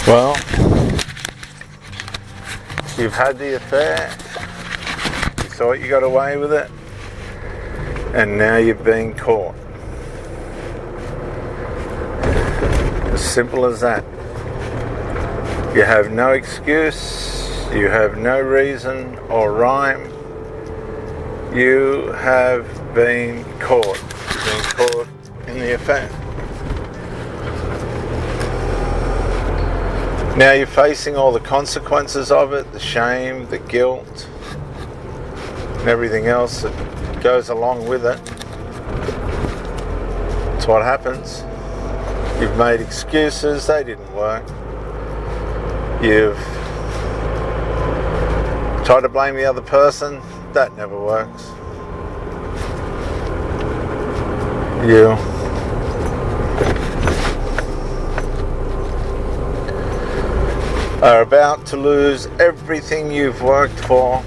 Well, you've had the affair, you thought you got away with it, and now you've been caught. As simple as that. You have no excuse, you have no reason or rhyme. You have been caught in the affair. Now you're facing all the consequences of it, the shame, the guilt, and everything else that goes along with it. That's what happens. You've made excuses, they didn't work. You've tried to blame the other person, that never works. You are about to lose everything you've worked for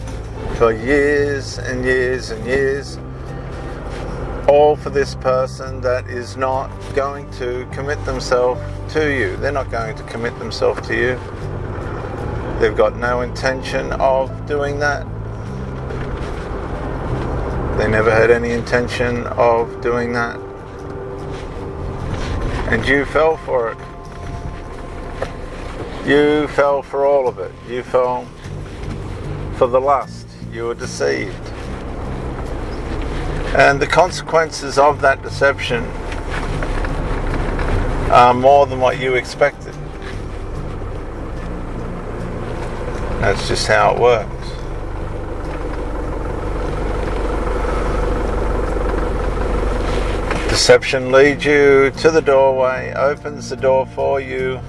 years and years and years, all for this person that is not going to commit themselves to you. They're not going to commit themselves to you. They've got no intention of doing that. They never had any intention of doing that. And you fell for it. You fell for all of it. You fell for the lust. You were deceived. And the consequences of that deception are more than what you expected. That's just how it works. Deception leads you to the doorway, opens the door for you,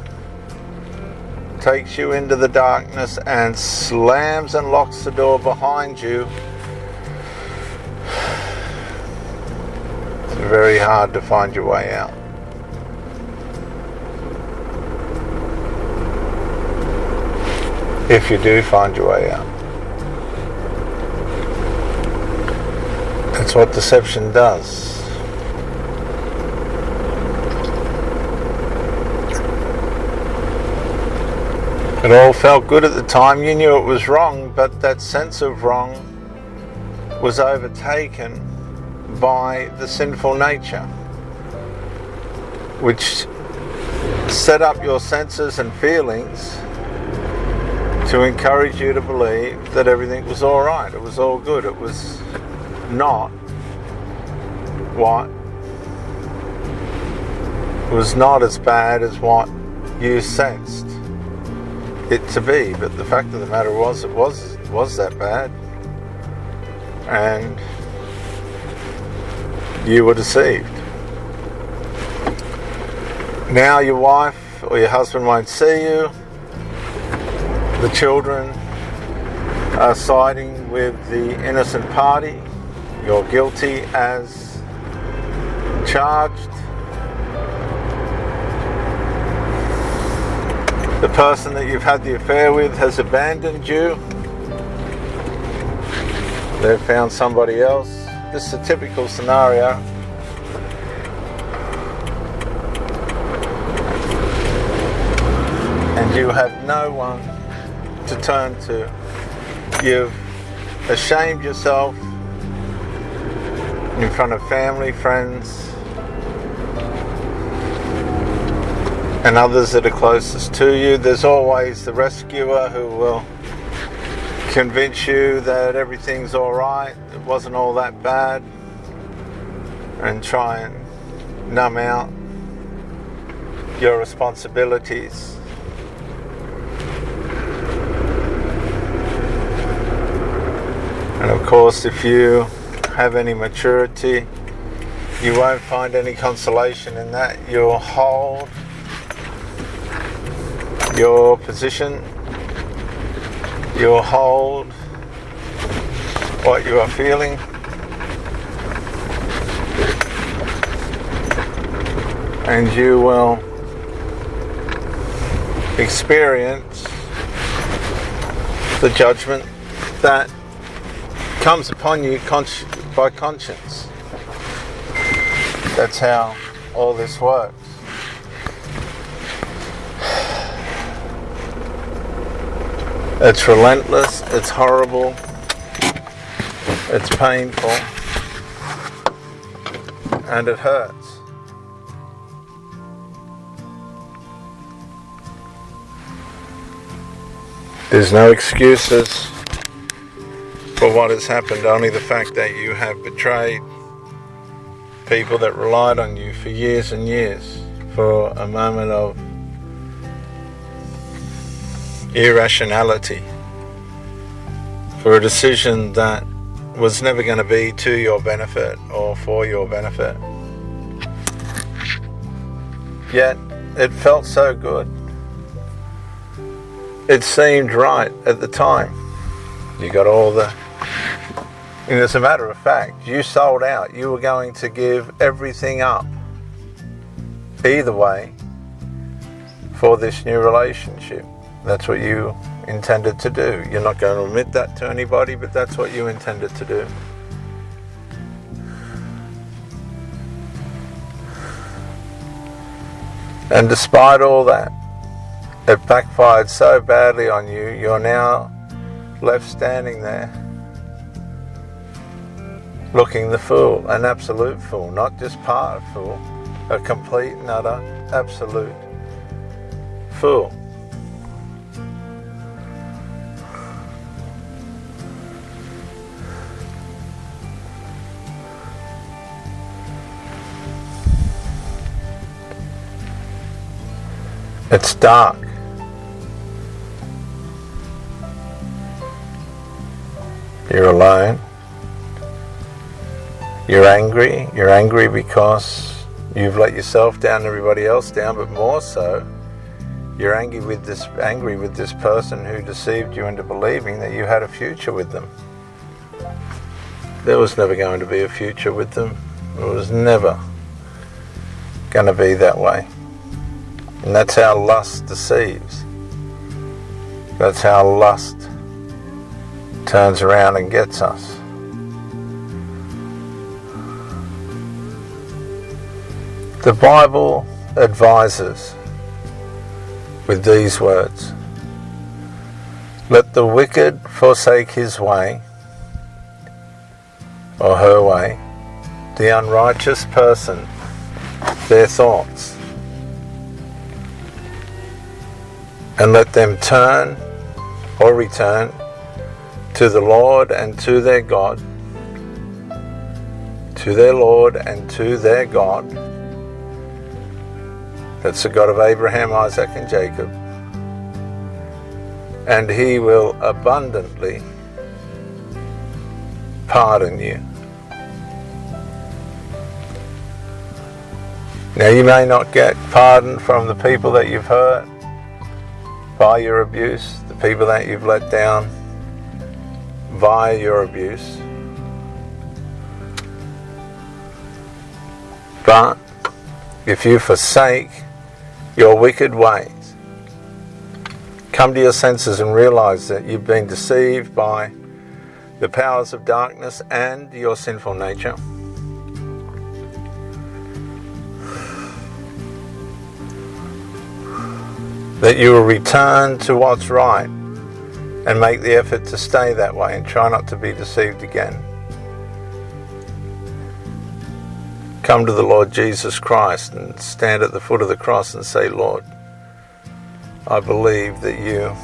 takes you into the darkness and slams and locks the door behind you. It's very hard to find your way out. If you do find your way out. That's what deception does. It all felt good at the time. You knew it was wrong, but that sense of wrong was overtaken by the sinful nature, which set up your senses and feelings to encourage you to believe that everything was all right. It was all good. It was not what was not as bad as what you sensed it to be. But the fact of the matter was, it was that bad, and you were deceived. Now your wife or your husband won't see you. The children are siding with the innocent party. You're guilty as charged. The person that you've had the affair with has abandoned you. They've found somebody else. This is a typical scenario. And you have no one to turn to. You've ashamed yourself in front of family, friends, and others that are closest to you. There's always the rescuer who will convince you that everything's all right, it wasn't all that bad, and try and numb out your responsibilities. And of course, if you have any maturity, you won't find any consolation in that. You'll hold your position. You'll hold what you are feeling. And you will experience the judgment that comes upon you by conscience. That's how all this works. It's relentless, it's horrible, it's painful, and it hurts. There's no excuses for what has happened, only the fact that you have betrayed people that relied on you for years and years for a moment of irrationality, for a decision that was never going to be to your benefit or for your benefit. Yet it felt so good. It seemed right at the time. You got all the... And as a matter of fact, you sold out. You were going to give everything up, either way, for this new relationship. That's what you intended to do. You're not going to admit that to anybody, but that's what you intended to do. And despite all that, it backfired so badly on you, you're now left standing there looking the fool, an absolute fool, not just part fool, a complete and utter absolute fool. It's dark. You're alone. You're angry. You're angry because you've let yourself down and everybody else down, but more so, you're angry with this person who deceived you into believing that you had a future with them. There was never going to be a future with them. It was never going to be that way. And that's how lust deceives. That's how lust turns around and gets us. The Bible advises with these words: let the wicked forsake his way, or her way, the unrighteous person their thoughts, and let them turn or return to the Lord and to their God, to their Lord and to their God. That's the God of Abraham, Isaac, and Jacob. And he will abundantly pardon you. Now, you may not get pardon from the people that you've hurt by your abuse, the people that you've let down via your abuse. But if you forsake your wicked ways, come to your senses and realize that you've been deceived by the powers of darkness and your sinful nature, that you will return to what's right and make the effort to stay that way and try not to be deceived again. Come to the Lord Jesus Christ and stand at the foot of the cross and say, Lord, I believe that you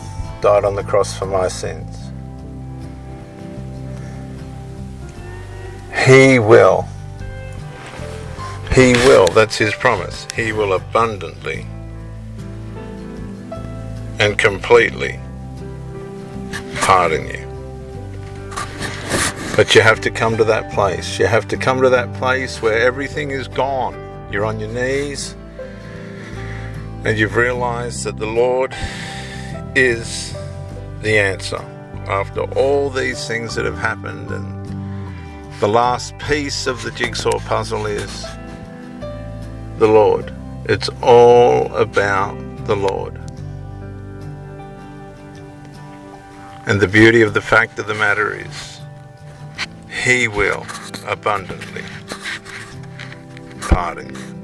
died on the cross for my sins. He will, that's his promise, he will abundantly and completely pardon you. But you have to come to that place. You have to come to that place where everything is gone. You're on your knees and you've realized that the Lord is the answer. After all these things that have happened, and the last piece of the jigsaw puzzle is the Lord. It's all about the Lord. And the beauty of the fact of the matter is, he will abundantly pardon you.